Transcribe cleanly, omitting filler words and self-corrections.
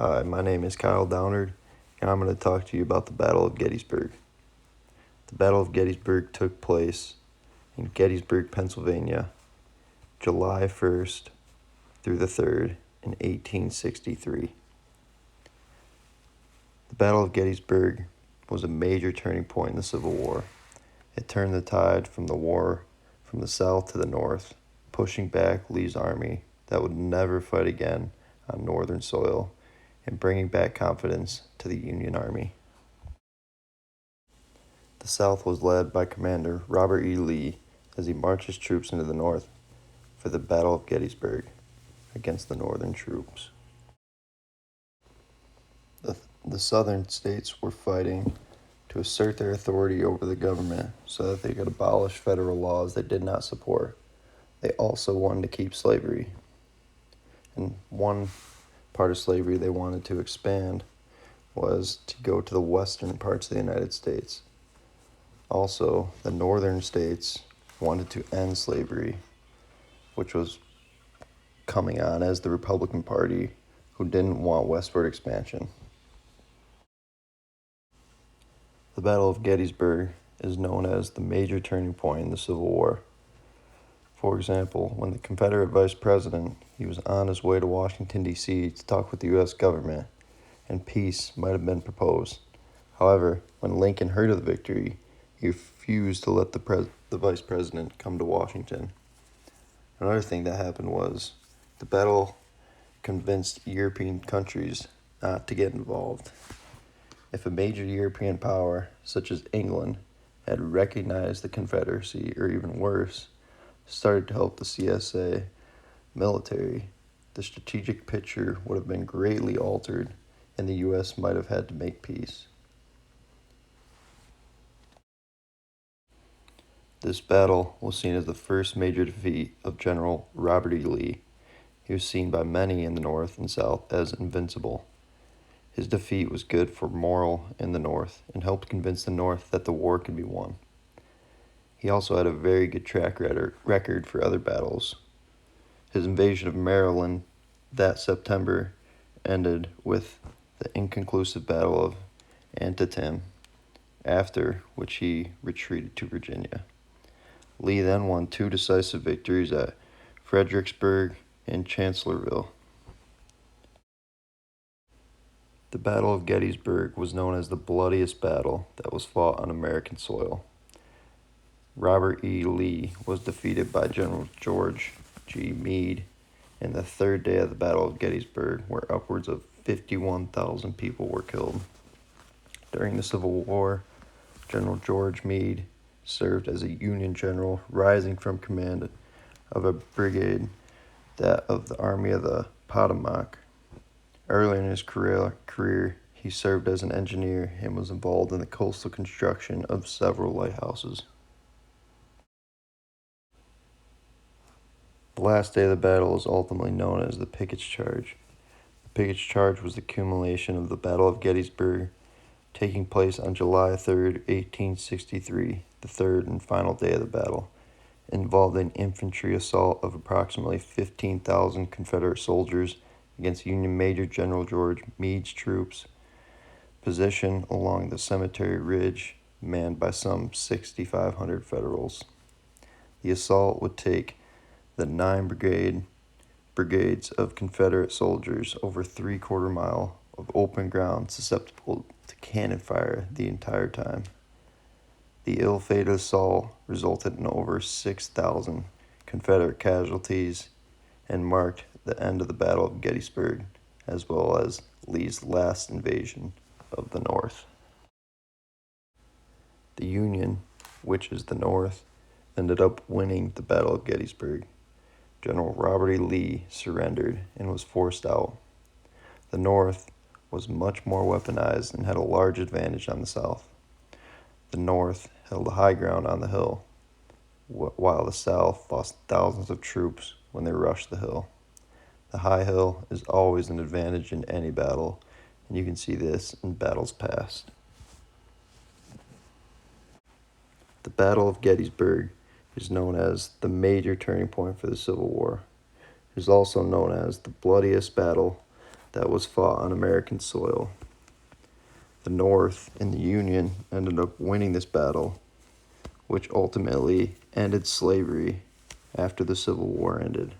Hi, my name is Kyle Downard, and I'm going to talk to you about the Battle of Gettysburg. The Battle of Gettysburg took place in Gettysburg, Pennsylvania, July 1st through the 3rd in 1863. The Battle of Gettysburg was a major turning point in the Civil War. It turned the tide from the war from the south to the north, pushing back Lee's army that would never fight again on northern soil and bringing back confidence to the Union Army. The South was led by Commander Robert E. Lee as he marched his troops into the North for the Battle of Gettysburg against the Northern troops. The Southern states were fighting to assert their authority over the government so that they could abolish federal laws they did not support. They also wanted to keep slavery. And one part of slavery they wanted to expand was to go to the western parts of the United States. Also, the northern states wanted to end slavery, which was coming on as the Republican Party, who didn't want westward expansion. The Battle of Gettysburg is known as the major turning point in the Civil War. For example, when the Confederate vice president, he was on his way to Washington, D.C. to talk with the U.S. government, and peace might have been proposed. However, when Lincoln heard of the victory, he refused to let the vice president come to Washington. Another thing that happened was the battle convinced European countries not to get involved. If a major European power, such as England, had recognized the Confederacy, or even worse, started to help the CSA military, the strategic picture would have been greatly altered, and the U.S. might have had to make peace. This battle was seen as the first major defeat of General Robert E. Lee. He was seen by many in the North and South as invincible. His defeat was good for morale in the North and helped convince the North that the war could be won. He also had a very good track record for other battles. His invasion of Maryland that September ended with the inconclusive Battle of Antietam, after which he retreated to Virginia. Lee then won two decisive victories at Fredericksburg and Chancellorsville. The Battle of Gettysburg was known as the bloodiest battle that was fought on American soil. Robert E. Lee was defeated by General George G. Meade in the third day of the Battle of Gettysburg, where upwards of 51,000 people were killed. During the Civil War, General George Meade served as a Union general, rising from command of a brigade, that of the Army of the Potomac. Early in his career, he served as an engineer and was involved in the coastal construction of several lighthouses. The last day of the battle is ultimately known as the Pickett's Charge. The Pickett's Charge was the accumulation of the Battle of Gettysburg, taking place on July 3rd, 1863, the third and final day of the battle. It involved an infantry assault of approximately 15,000 Confederate soldiers against Union Major General George Meade's troops, positioned along the Cemetery Ridge, manned by some 6,500 Federals. The assault would take the 9 brigades of Confederate soldiers over 3/4 mile of open ground susceptible to cannon fire the entire time. The ill-fated assault resulted in over 6,000 Confederate casualties and marked the end of the Battle of Gettysburg, as well as Lee's last invasion of the North. The Union, which is the North, ended up winning the Battle of Gettysburg. General Robert E. Lee surrendered and was forced out. The North was much more weaponized and had a large advantage on the South. The North held the high ground on the hill, while the South lost thousands of troops when they rushed the hill. The high hill is always an advantage in any battle, and you can see this in battles past. The Battle of Gettysburg is known as the major turning point for the Civil War. It is also known as the bloodiest battle that was fought on American soil. The North in the Union ended up winning this battle, which ultimately ended slavery after the Civil War ended.